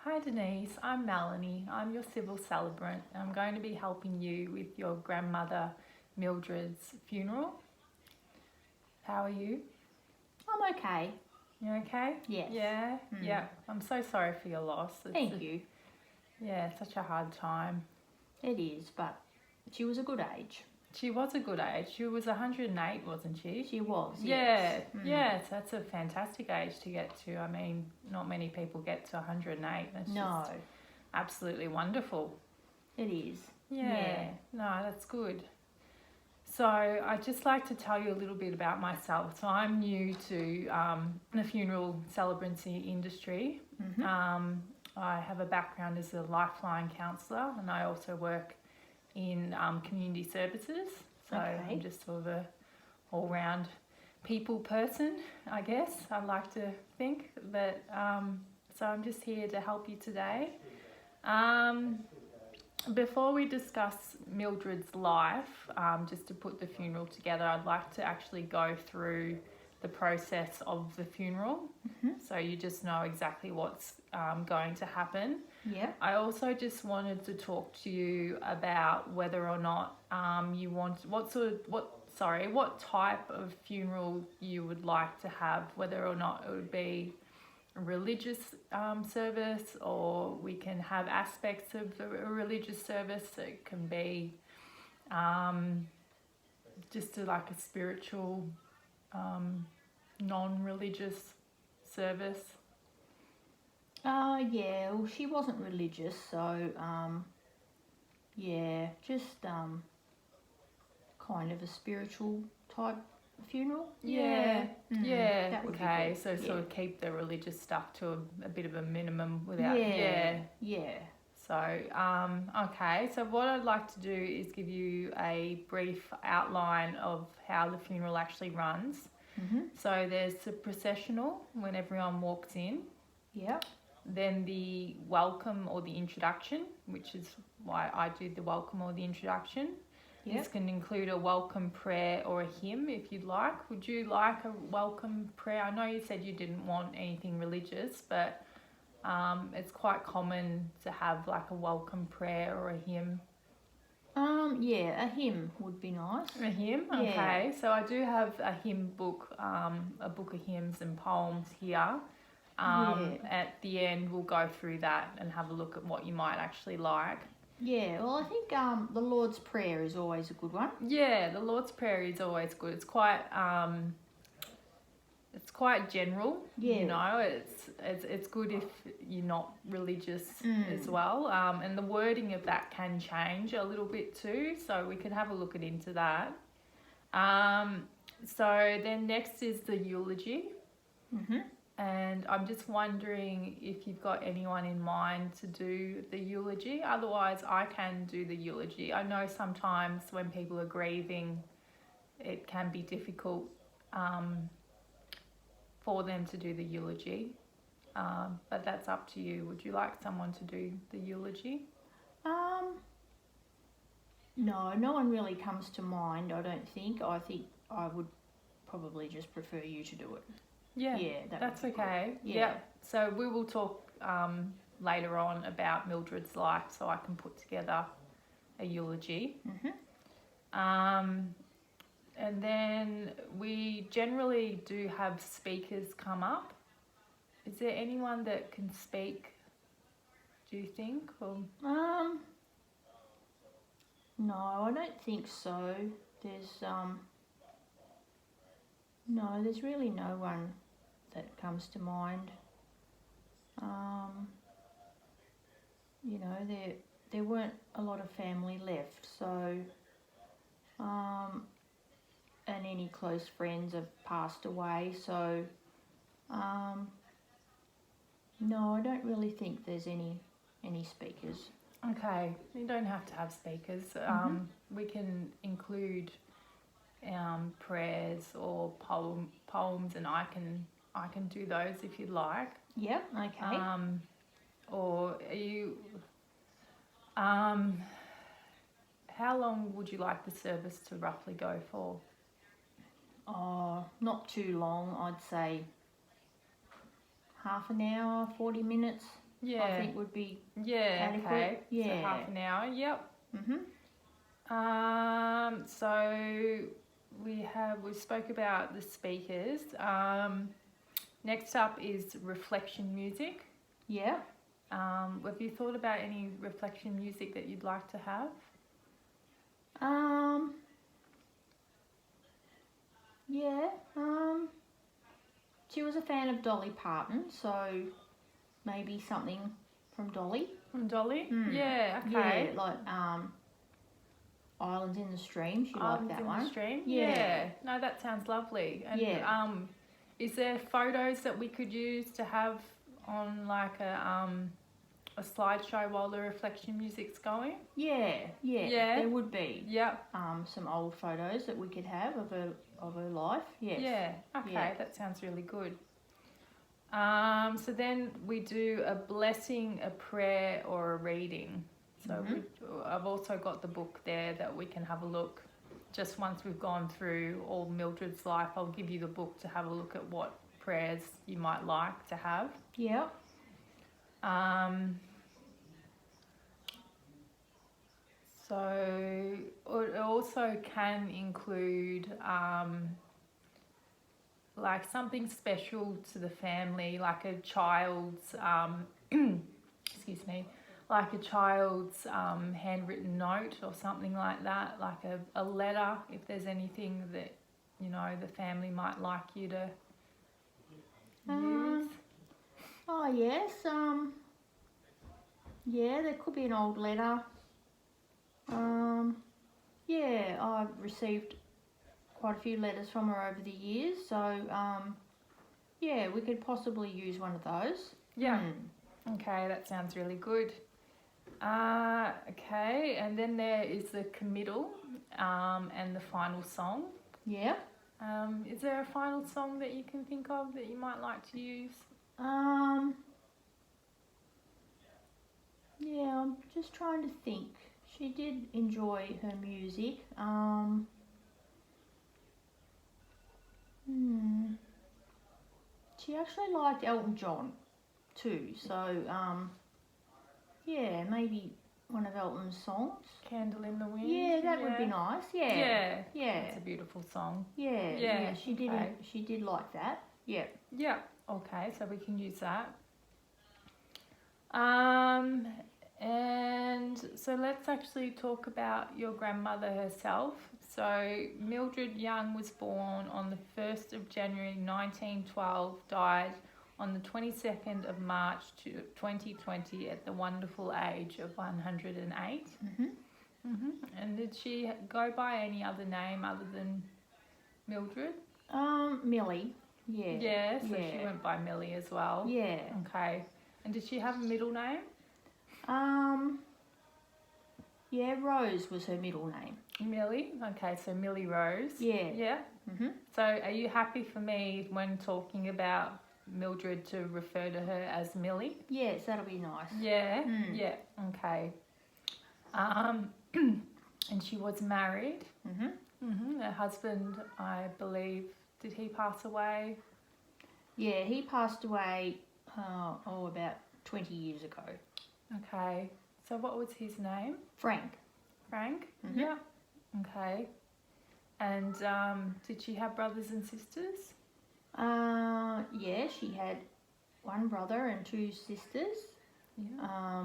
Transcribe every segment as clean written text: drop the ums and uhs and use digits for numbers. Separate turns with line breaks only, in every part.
Hi Denise, I'm Melanie. I'm your civil celebrant. I'm going to be helping you with your grandmother Mildred's funeral. How are you?
I'm okay.
You okay?
Yes.
Yeah?
Mm.
Yeah. I'm so sorry for your loss.
Thank you.
Yeah, it's such a hard time.
It is, but she was a good age.
She was a good age. She was 108, wasn't she?
She was,
Yeah,
yes.
yes, that's a fantastic age to get to. I mean, not many people get to 108. That's
No,
just absolutely wonderful.
it is.
Yeah, no, that's good. So I'd just like to tell you a little bit about myself. So I'm new to the funeral celebrancy industry.
Mm-hmm.
I have a background as a lifeline counsellor, and I also work in community services. So I'm just sort of a all-round people person, I guess. I like to think that. So I'm just here to help you today. Before we discuss Mildred's life, just to put the funeral together, I'd like to actually go through the process of the funeral, so you just know exactly what's going to happen.
Yeah.
I also just wanted to talk to you about whether or not you want what type of funeral you would like to have, whether or not it would be a religious service, or we can have aspects of a religious service. It can be just like a spiritual, non-religious service.
Yeah, well, she wasn't religious, so, yeah, just, kind of a spiritual type funeral.
Yeah, yeah,
that would be
okay.
good.
So sort of keep the religious stuff to a bit of a minimum without.
Yeah.
So, okay. So what I'd like to do is give you a brief outline of how the funeral actually runs. So there's the processional when everyone walks in.
Yeah.
Then the welcome or the introduction, which is why I do the welcome or the introduction.
Yeah.
This can include a welcome prayer or a hymn if you'd like. Would you like a welcome prayer? I know you said you didn't want anything religious, but it's quite common to have like a welcome prayer or a hymn.
Yeah, a hymn would be nice.
A hymn?
Yeah.
Okay. So I do have a hymn book, a book of hymns and poems here. At the end, we'll go through that and have a look at what you might actually like.
Yeah, well, I think the Lord's Prayer is always a good one.
Yeah, the Lord's Prayer is always good. It's quite general.
Yeah.
You know, it's good if you're not religious as well. And the wording of that can change a little bit too, so we can have a look into that. So then next is the eulogy. And I'm just wondering if you've got anyone in mind to do the eulogy. Otherwise, I can do the eulogy. I know sometimes when people are grieving, it can be difficult for them to do the eulogy. But that's up to you. Would you like someone to do the eulogy?
No one really comes to mind, I don't think. I think I would probably just prefer you to do it.
Yeah, that's okay. Yeah. So we will talk later on about Mildred's life, so I can put together a eulogy. And then we generally do have speakers come up. Is there anyone that can speak, do you think? Or...
No, I don't think so. There's really no one that comes to mind. You know, there weren't a lot of family left, so and any close friends have passed away, so no, I don't really think there's any speakers.
Okay, you don't have to have speakers. We can include prayers or poems, and I can do those if you'd like.
Yeah, okay.
Or are you? How long would you like the service to roughly go for?
Oh, not too long. I'd say half an hour, 40 minutes.
Yeah.
I think would be
Yeah.
adequate.
Okay.
Yeah.
So half an hour. Yep.
Mhm.
So we spoke about the speakers. Next up is reflection music.
Yeah.
Have you thought about any reflection music that you'd like to have?
Yeah. She was a fan of Dolly Parton, so maybe something from Dolly.
From Dolly?
Mm.
Yeah, okay.
Yeah, like Islands in the Stream. She liked that
in
one.
The Stream?
Yeah.
No, that sounds lovely. And
Yeah.
is there photos that we could use to have on like a slideshow while the reflection music's going?
Yeah.
Yeah.
There would be.
Yep.
Some old photos that we could have of her life. Yes.
Yeah. Okay,
Yeah.
that sounds really good. So then we do a blessing, a prayer, or a reading. So I've also got the book there that we can have a look. Just once we've gone through all Mildred's life, I'll give you the book to have a look at what prayers you might like to have.
Yeah.
So it also can include like something special to the family, like a child's excuse me, like a child's handwritten note or something like that, like a letter, if there's anything that, you know, the family might like you to use.
Oh yes. Yeah, there could be an old letter. Yeah, I've received quite a few letters from her over the years, so yeah, we could possibly use one of those.
Yeah. Okay, that sounds really good. Okay, and then there is the committal and the final song.
Yeah.
Is there a final song that you can think of that you might like to use?
Yeah, I'm just trying to think. She did enjoy her music. She actually liked Elton John too, so yeah, maybe one of Elton's songs.
Candle in the Wind?
Yeah, that would be nice. Yeah. Yeah.
It's a beautiful song.
Yeah. She did.
Okay.
She did like that. Yeah.
Yeah, okay, so we can use that. And so let's actually talk about your grandmother herself. So Mildred Young was born on the 1st of January 1912, died on the 22nd of March 2020 at the wonderful age of 108. And did she go by any other name other than Mildred?
Millie. Yeah.
Yeah, so she went by Millie as well.
Yeah.
Okay. And did she have a middle name?
Yeah, Rose was her middle name.
Millie. Okay, so Millie Rose.
Yeah.
Yeah. So are you happy for me when talking about Mildred to refer to her as Millie?
Yes, that'll be nice.
Yeah. Yeah. Okay. And she was married. Her husband, I believe, did he pass away?
Yeah, he passed away about 20 years ago.
Okay. So what was his name?
Frank.
Frank? Yeah. Okay. And did she have brothers and sisters?
Yeah, she had one brother and two sisters.
Yeah.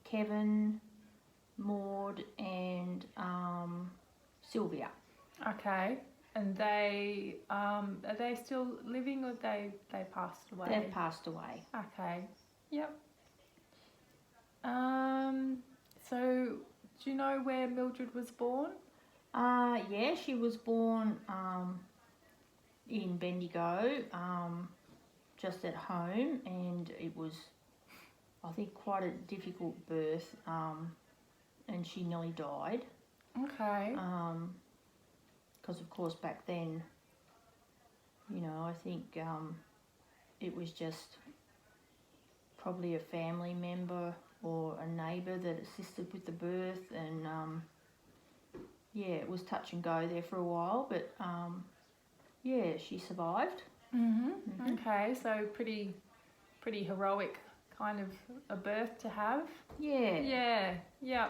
Kevin, Maud, and Sylvia.
Okay. And they are they still living or they passed away?
They've passed away.
Okay. Yep. So do you know where Mildred was born?
Yeah, she was born in Bendigo, just at home, and it was, I think, quite a difficult birth, and she nearly died.
Okay.
Because of course back then, you know, I think it was just probably a family member or a neighbour that assisted with the birth, and yeah, it was touch and go there for a while, but yeah, she survived.
Okay, so pretty heroic kind of a birth to have.
Yeah.
Yeah, yeah.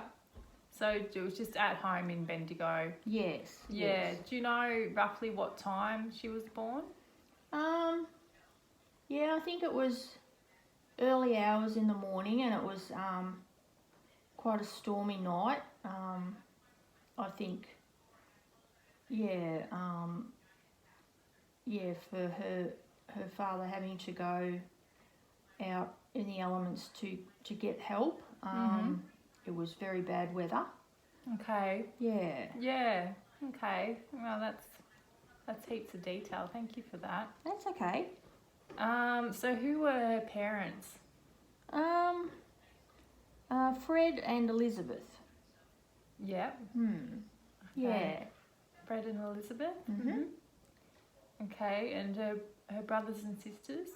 So it was just at home in Bendigo.
Yes.
Yeah.
Yes.
Do you know roughly what time she was born?
Yeah, I think it was early hours in the morning, and it was quite a stormy night. I think, yeah, yeah, for her father having to go out in the elements to get help. It was very bad weather.
Okay.
Yeah,
Yeah. Okay. Well, that's heaps of detail. Thank you for that.
that's okay.
So who were her parents?
Fred and Elizabeth.
Yeah.
Yeah.
Okay. Fred and Elizabeth.
Mhm.
Okay, and her brothers and sisters.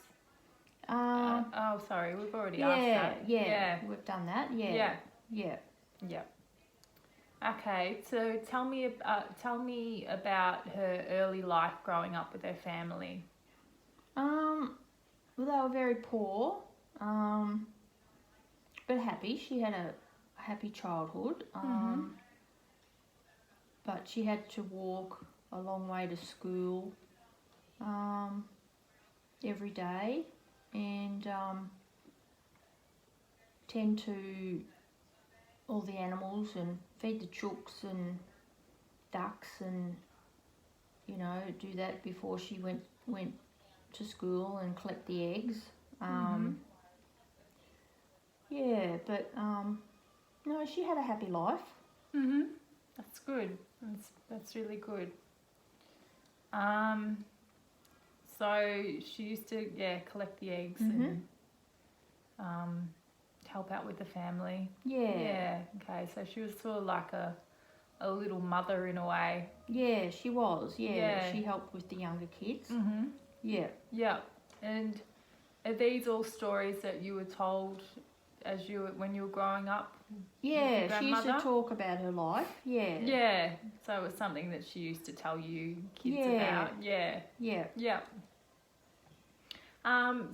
Uh,
Sorry, we've already asked that.
yeah, we've done that.
Yeah.
Yeah.
Yeah. Okay, so tell me about her early life growing up with her family.
Well, they were very poor, but happy. She had a happy childhood. But she had to walk a long way to school, every day, and tend to all the animals and feed the chooks and ducks, and do that before she went to school and collect the eggs. Yeah, but no, she had a happy life.
That's good. That's really good. So she used to collect the eggs and help out with the family.
Yeah.
Okay, so she was sort of like a little mother in a way.
Yeah, she was.
Yeah.
She helped with the younger kids. Yeah.
Yeah. And are these all stories that you were told when you were growing up?
Yeah,
With
she
your
used to
grandmother?
talk about her life. Yeah.
Yeah. So it was something that she used to tell you kids
Yeah.
about. Yeah.
Yeah.
Yeah.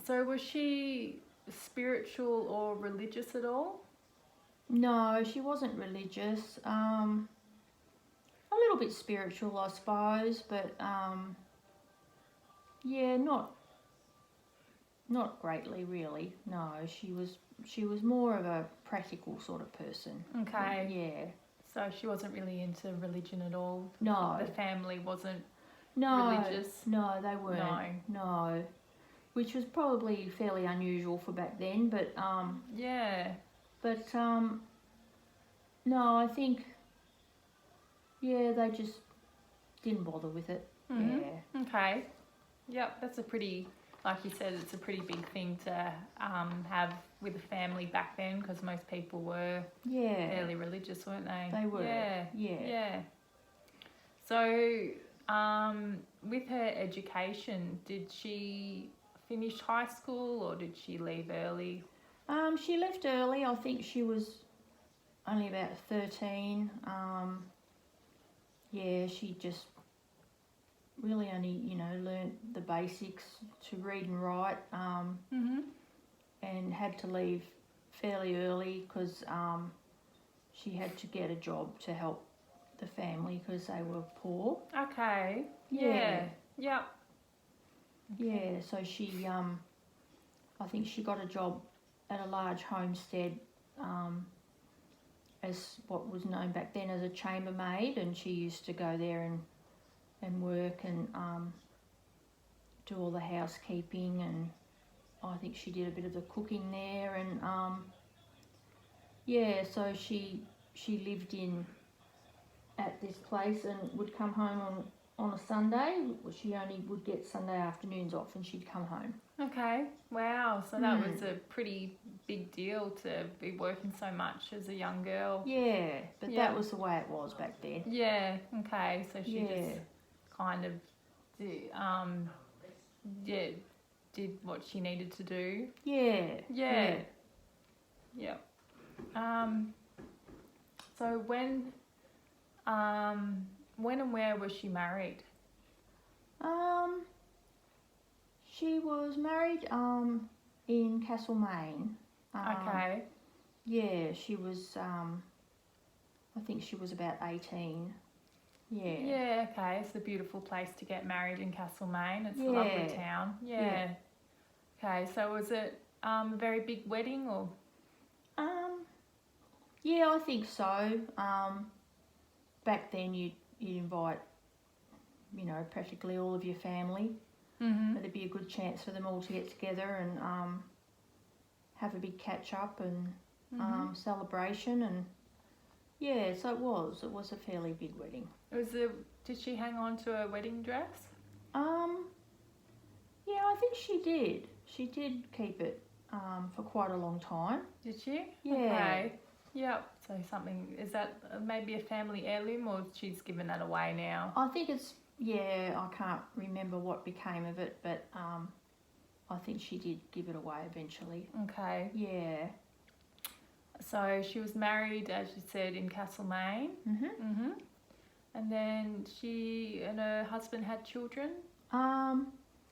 So was she spiritual or religious at all?
No, she wasn't religious. A little bit spiritual, I suppose, but yeah, not greatly, really. No, she was more of a practical sort of person.
Okay.
Yeah.
So she wasn't really into religion at all.
No.
The family wasn't
No.
religious.
No, they weren't. No. Which was probably fairly unusual for back then, but
Yeah.
no, I think they just didn't bother with it. Yeah.
Okay. Yep, that's a pretty, like you said, it's a pretty big thing to have with a family back then, because most people were
Yeah.
fairly religious, weren't they?
They were.
Yeah.
Yeah.
Yeah. So, with her education, did she finish high school or did she leave early?
She left early. I think she was only about 13. Yeah, she just really only, learnt the basics to read and write, and had to leave fairly early because she had to get a job to help the family because they were poor.
Okay.
Yeah.
Yep.
Yeah, so she, I think she got a job at a large homestead, as what was known back then as a chambermaid, and she used to go there and work and do all the housekeeping, and I think she did a bit of the cooking there, and so she lived at this place and would come home on a Sunday. She only would get Sunday afternoons off and she'd come home.
Okay. Wow. So that was a pretty big deal to be working so much as a young girl.
Yeah, but that was the way it was back then.
Yeah. Okay. So she just kind of did what she needed to do.
Yeah.
Yeah. Yeah. So when and where was she married?
She was married in Castlemaine.
Okay.
Yeah, she was. I think she was about 18. Yeah.
Yeah, okay. It's a beautiful place to get married in Castlemaine. It's a lovely
Yeah.
town. Yeah. Okay, so was it a very big wedding or?
Um, yeah, I think so. Back then you'd invite, practically all of your family.
Mm-hmm.
There'd be a good chance for them all to get together and have a big catch up and
Mm-hmm.
celebration, and yeah, so it was a fairly big wedding.
Did she hang on to a wedding dress?
Um, yeah, I think she did. She did keep it for quite a long time.
Did she?
Yeah.
Okay. Yep. So is that maybe a family heirloom or she's given that away now?
I think I can't remember what became of it, but I think she did give it away eventually.
Okay.
Yeah.
So she was married, as you said, in Castlemaine.
Mhm.
And then she and her husband had children,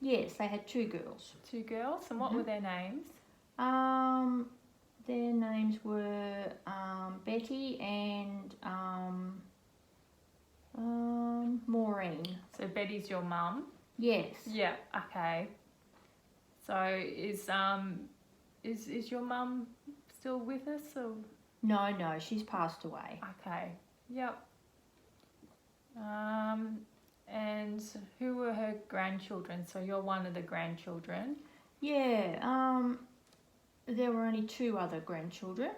Yes, they had 2 girls.
2 girls. And what were their names?
Their names were Betty and Maureen.
So Betty's your mum.
Yes.
Yeah. Okay. So is your mum still with us or?
No, she's passed away.
Okay. Yep. And who were her grandchildren? So you're one of the grandchildren.
Yeah. There were only 2 other grandchildren.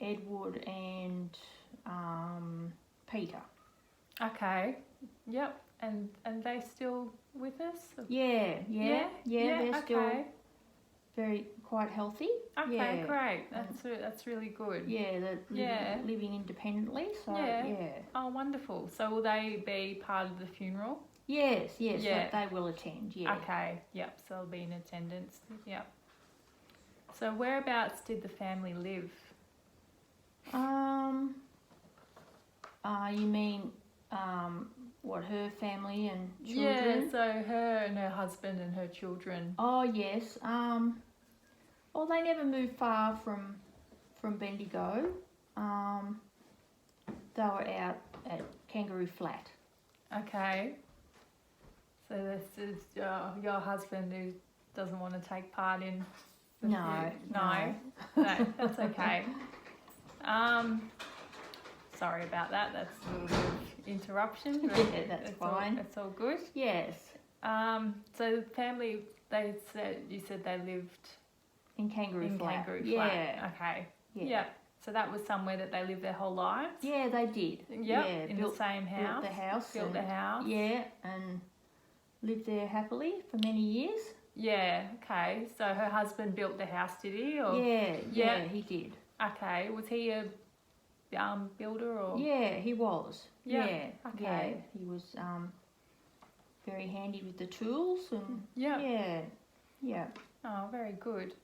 Edward and Peter.
Okay. Yep. And they still with us?
Yeah. They're still
Okay.
quite healthy.
Okay.
Yeah.
Great. That's really good.
Yeah, they're living independently. So yeah.
Oh, wonderful. So will they be part of the funeral?
Yes,
Yeah.
they will attend. Yeah.
Okay. Yep. So they'll be in attendance. Yep. So whereabouts did the family live?
You mean what, her family and children?
Yeah. So her and her husband and her children.
Oh yes. Well, they never moved far from Bendigo. They were out at Kangaroo Flat.
Okay. So this is your husband who doesn't want to take part in.
No,
No, that's okay. Sorry about that. That's a little bit of interruption. But
Yeah, that's fine.
It's all good.
Yes.
So the family, you said they lived
In Kangaroo Flat.
Kangaroo
Yeah.
Flat. Okay.
Yeah.
Yeah. So that was somewhere that they lived their whole lives.
Yeah, they did.
Yep.
Yeah,
In the same house.
Built the house.
Built the house.
Yeah, and lived there happily for many years.
Yeah. Okay. So her husband built the house, did he? Or
Yeah, he did.
okay. Was he a builder or?
Yeah, he was.
Yeah,
Yeah.
okay.
Yeah, he was very handy with the tools and
Yeah.
yeah.
Oh, very good.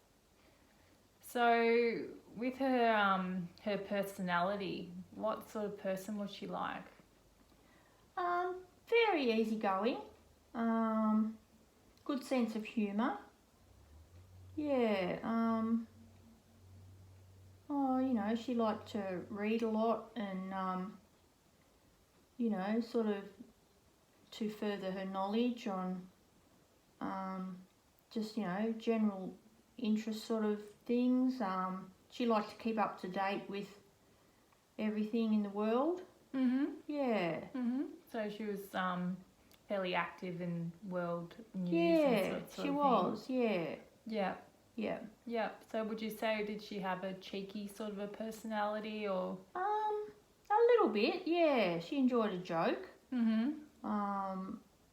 So with her personality, what sort of person was she like?
Very easygoing. Good sense of humour. Yeah. She liked to read a lot and sort of to further her knowledge on just general interest sort of things. She liked to keep up to date with everything in the world.
Mhm.
Yeah.
Mhm. So she was fairly active in world news.
Yeah,
and sort
she
of
was. Yeah.
thing. Yeah.
Yeah.
Yeah. So would you say did she have a cheeky sort of a personality or?
A little bit. Yeah. She enjoyed a joke.
Mhm.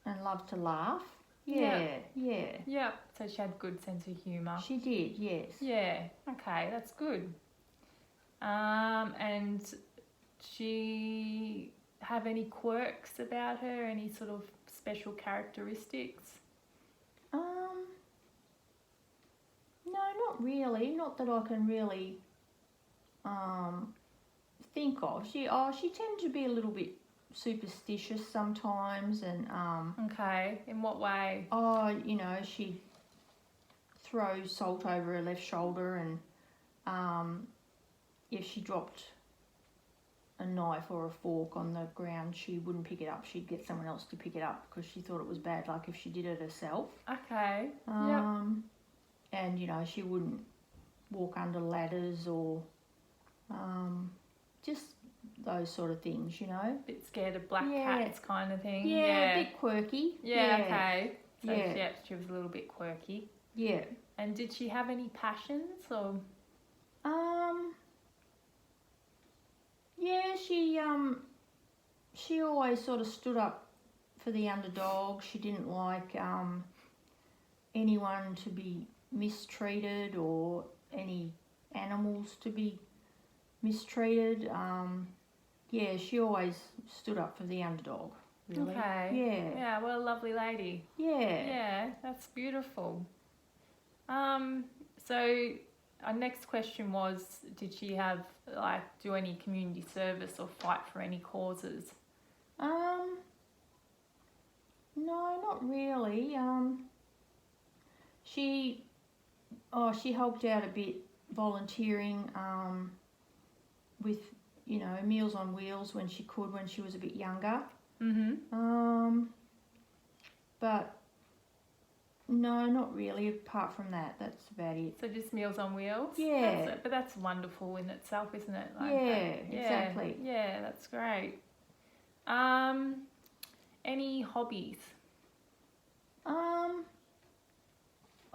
And loved to laugh.
Yeah.
Yeah.
Yeah. So she had good sense of humour.
She did. Yes.
Yeah. Okay, that's good. And she have any quirks about her? Any sort of special characteristics?
No, not really. Not that I can really think of. She tended to be a little bit superstitious sometimes, and
Okay. In what way?
she'd throw salt over her left shoulder, and if she dropped a knife or a fork on the ground, she wouldn't pick it up. She'd get someone else to pick it up because she thought it was bad luck if she did it herself.
Okay.
And, you know, she wouldn't walk under ladders or just those sort of things, you know.
Bit scared of black cats kind of thing.
Yeah, a bit quirky.
Okay. So she was a little bit quirky.
Yeah.
And did she have any passions or?
Yeah, she always sort of stood up for the underdog. She didn't like anyone to be mistreated or any animals to be mistreated. Yeah, she always stood up for the underdog, really.
Okay.
Yeah.
Yeah, what a lovely lady.
Yeah.
Yeah, that's beautiful. So our next question was, did she have, like, do any community service or fight for any causes?
No, not really. She helped out a bit volunteering with, you know, Meals on Wheels when she could, when she was a bit younger. But no, not really. Apart from that, that's about it.
So just Meals on Wheels?
Yeah.
But that's wonderful in itself, isn't it? Like
Exactly.
Yeah, that's great. Any hobbies?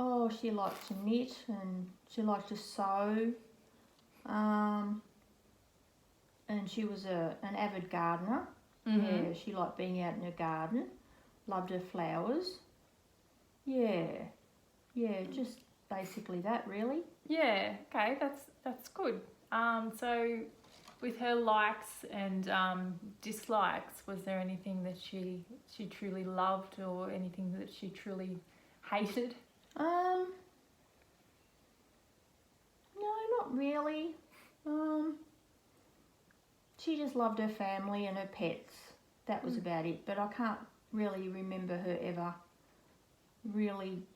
Oh, she liked to knit and she liked to sew. And she was an avid gardener. Yeah, she liked being out in her garden. Loved her flowers. Yeah, just basically that, really.
Yeah, okay, that's good. So with her likes and dislikes, was there anything that she truly loved or anything that she truly hated?
No, not really. She just loved her family and her pets. That was about it. But I can't really remember her ever really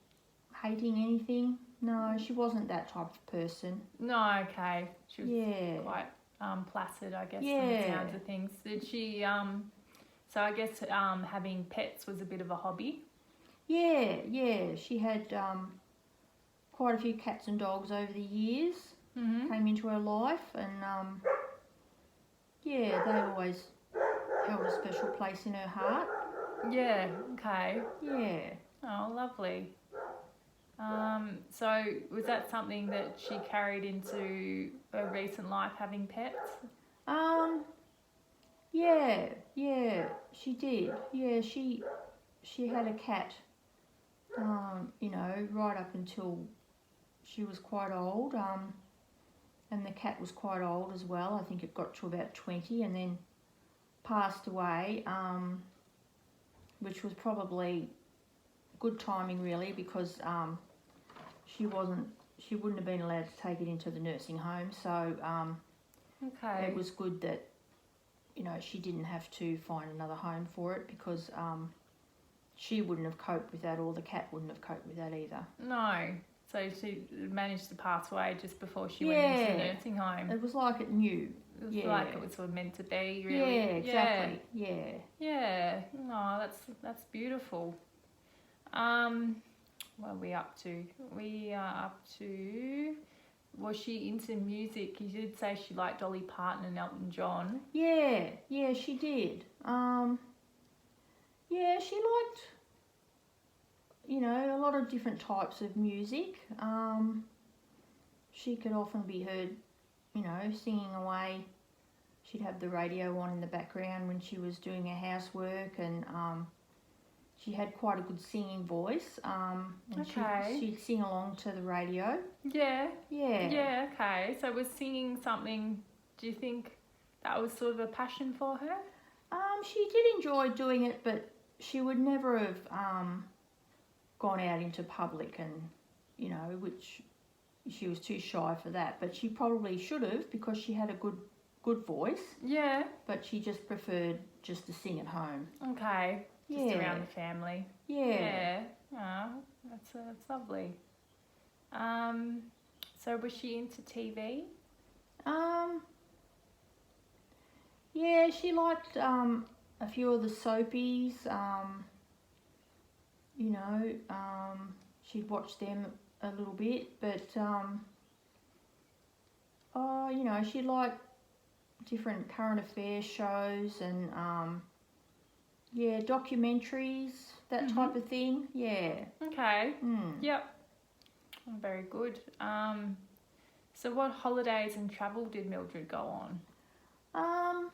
hating anything. No, she wasn't that type of person.
No, okay. She was quite placid, I guess, from the sounds of things. Did she, so I guess having pets was a bit of a hobby?
Yeah. She had quite a few cats and dogs over the years. Came into her life, and they always held a special place in her heart.
Yeah, okay.
Yeah.
Oh, lovely. So was that something that she carried into her recent life, having pets?
Yeah, she did. Yeah, she had a cat, you know, right up until she was quite old. And the cat was quite old as well. I think it got to about 20 and then passed away, which was probably good timing, really, because she wouldn't have been allowed to take it into the nursing home. So it was good that, you know, she didn't have to find another home for it, because she wouldn't have coped with that, or the cat wouldn't have coped with that either.
No. So she managed to pass away just before she went into the nursing home.
It was like it knew.
It was like it was sort of meant to be, really.
Yeah, exactly. Yeah.
Yeah. Oh, that's beautiful. What are we up to? We are up to... Was she into music? You did say she liked Dolly Parton and Elton John.
Yeah, she did. Yeah, she liked, you know, a lot of different types of music. She could often be heard, you know, singing away. She'd have the radio on in the background when she was doing her housework, and she had quite a good singing voice. And she'd sing along to the radio.
Yeah. Yeah, okay. So was singing something, do you think that was sort of a passion for her?
She did enjoy doing it, but she would never have gone out into public, and, you know, which she was too shy for that. But she probably should have, because she had a good voice.
Yeah.
But she just preferred just to sing at home.
Okay. Just around the family.
Yeah.
Oh, that's lovely. So was she into TV?
Um, yeah, she liked a few of the soapies. You know, she'd watch them a little bit, but oh, you know, she liked different current affairs shows and yeah, documentaries, that type of thing. Yeah.
Okay.
Mm.
Yep. Very good. So what holidays and travel did Mildred go on?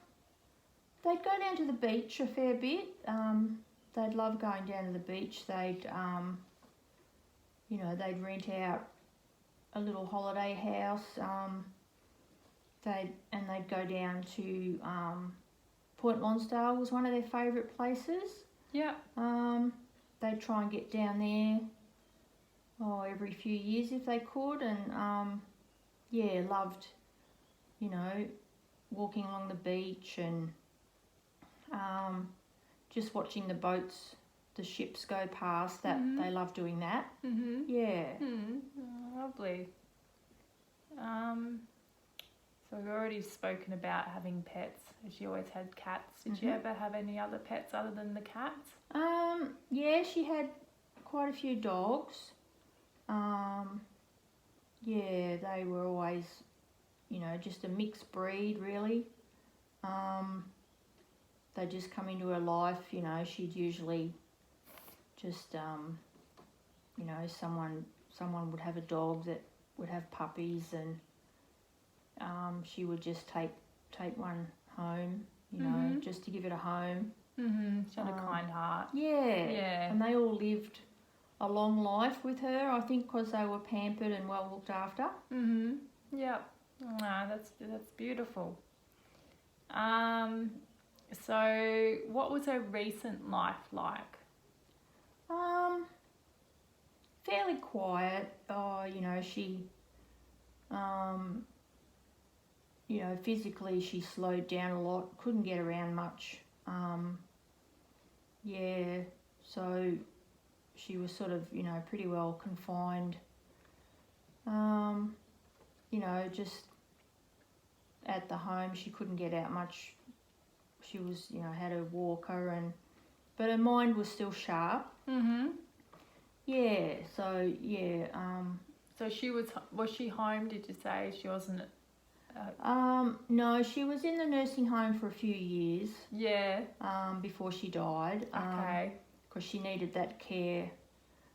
They'd go down to the beach a fair bit. They'd love going down to the beach. They'd, you know, they'd rent out a little holiday house. They'd go down to Point Lonsdale was one of their favourite places.
Yeah.
They'd try and get down there every few years if they could, and yeah, loved, you know, walking along the beach and just watching the boats, the ships go past. That they love doing that.
Mhm.
Yeah.
Oh, lovely. So we've already spoken about having pets. She always had cats. Did you ever have any other pets other than the cats?
Yeah, she had quite a few dogs. Yeah, they were always, you know, just a mixed breed, really. They just come into her life, you know. She'd usually just, you know, someone would have a dog that would have puppies, and she would just take one home, you know, just to give it a home.
She had a kind heart.
Yeah.
Yeah.
And they all lived a long life with her, I think, because they were pampered and well looked after.
Yep. Ah, that's beautiful. So what was her recent life like?
Fairly quiet. You know, she, you know, physically she slowed down a lot, couldn't get around much. Yeah, so she was sort of, you know, pretty well confined. You know, just at the home she couldn't get out much. She was, you know, had a walker, but her mind was still sharp. Yeah, so yeah.
So she was she home? Did you say she wasn't?
No, she was in the nursing home for a few years.
Yeah.
Before she died.
Okay.
Because she needed that care,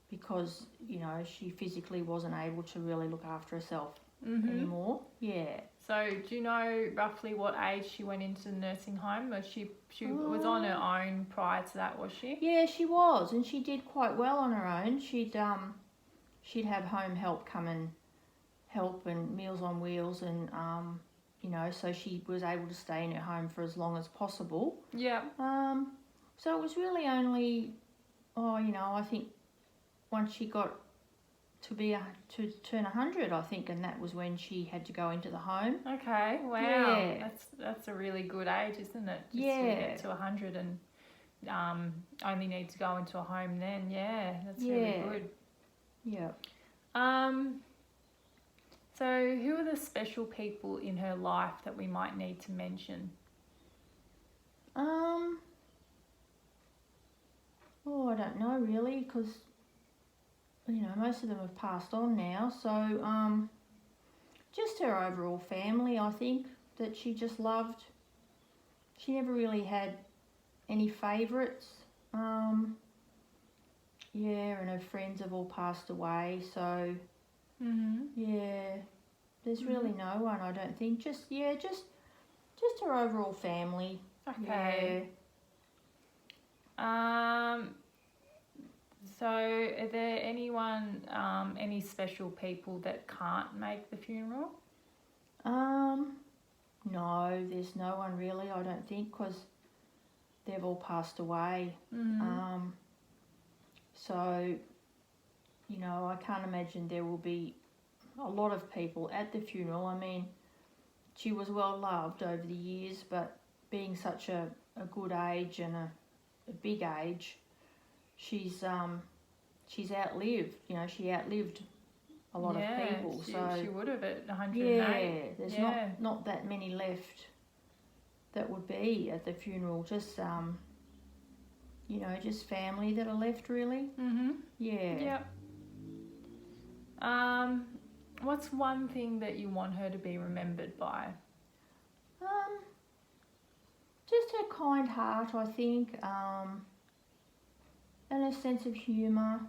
because, you know, she physically wasn't able to really look after herself anymore. Yeah.
So do you know roughly what age she went into the nursing home? Or she was on her own prior to that, was she?
Yeah, she was, and she did quite well on her own. She'd have home help come and help, and Meals on Wheels, and you know, so she was able to stay in her home for as long as possible.
Yeah.
So it was really only, you know, I think once she got to turn 100, I think, and that was when she had to go into the home.
Okay, wow.
Yeah.
That's a really good age, isn't it? Just
Yeah.
to get to 100 and only need to go into a home then. Yeah, that's really good.
Yeah.
So who are the special people in her life that we might need to mention?
I don't know really, because, you know, most of them have passed on now. So, just her overall family, I think, that she just loved. She never really had any favourites. Yeah, and her friends have all passed away. So, yeah, there's really no one, I don't think. Just her overall family.
Okay. So are there anyone, any special people that can't make the funeral?
No, there's no one really, I don't think, because they've all passed away. So, you know, I can't imagine there will be a lot of people at the funeral. I mean, she was well loved over the years, but being such a good age and a big age, she's outlived, you know, she outlived a lot of people.
She would have at 108.
Yeah, there's not that many left that would be at the funeral. Just just family that are left, really. Yeah.
Yep. What's one thing that you want her to be remembered by?
Just her kind heart, I think, and a sense of humour.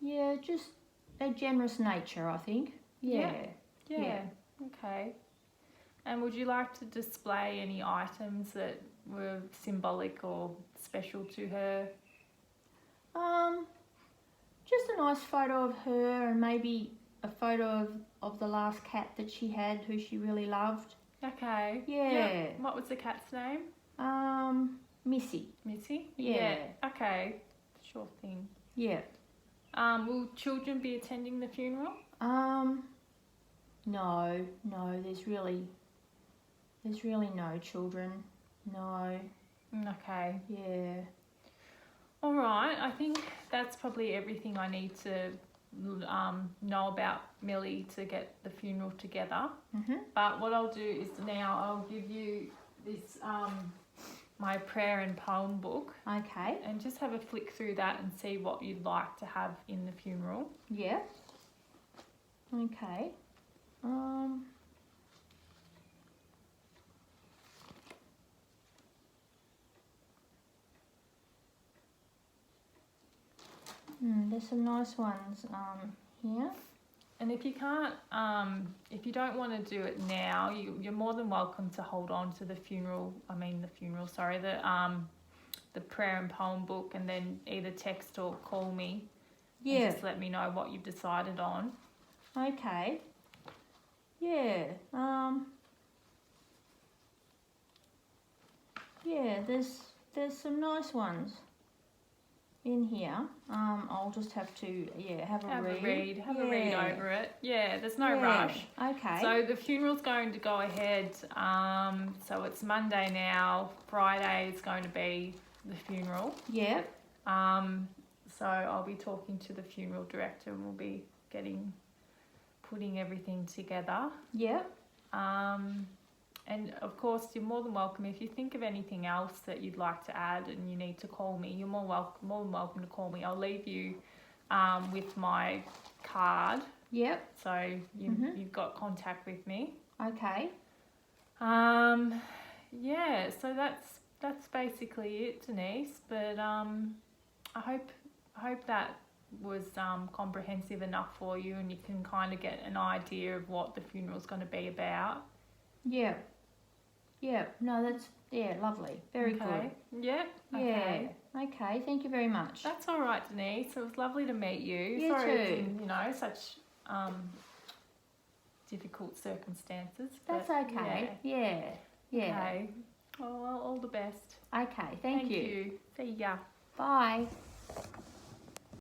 Yeah, just a generous nature, I think. Yeah.
Okay. And would you like to display any items that were symbolic or special to her?
Just a nice photo of her, and maybe a photo of the last cat that she had, who she really loved.
Okay.
Yeah.
Yep. What was the cat's name?
Missy.
Missy?
Yeah.
Okay. Sure thing.
Yeah.
Will children be attending the funeral?
No, there's really no children. No.
Okay.
Yeah.
All right. I think that's probably everything I need to know about Millie to get the funeral together. But what I'll do is now I'll give you this my prayer and poem book.
Okay.
And just have a flick through that and see what you'd like to have in the funeral.
Yeah. Okay. There's some nice ones here.
And if you can't, if you don't want to do it now, you're more than welcome to hold on to the prayer and poem book, and then either text or call me.
Yeah.
And just let me know what you've decided on.
Okay. Yeah. Yeah. There's some nice ones in here. I'll just have to have a read.
Have a read over it. Yeah, there's no rush.
Okay.
So the funeral's going to go ahead. So it's Monday now. Friday is going to be the funeral.
Yeah.
So I'll be talking to the funeral director, and we'll be putting everything together.
Yeah.
And of course, you're more than welcome. If you think of anything else that you'd like to add and you need to call me, you're more than welcome to call me. I'll leave you with my card.
Yep.
So you've got contact with me.
Okay.
Yeah. So that's basically it, Denise. But I hope that was comprehensive enough for you, and you can kind of get an idea of what the funeral's going to be about.
Yeah. Yeah. No, that's lovely. Very good.
Yeah. Okay.
Yeah. Okay. Thank you very much.
That's all right, Denise. It was lovely to meet you.
You
Sorry
too.
it's in, such difficult circumstances.
That's
but
okay. Yeah.
Okay. Oh, well, all the best.
Okay. Thank you.
See ya.
Bye.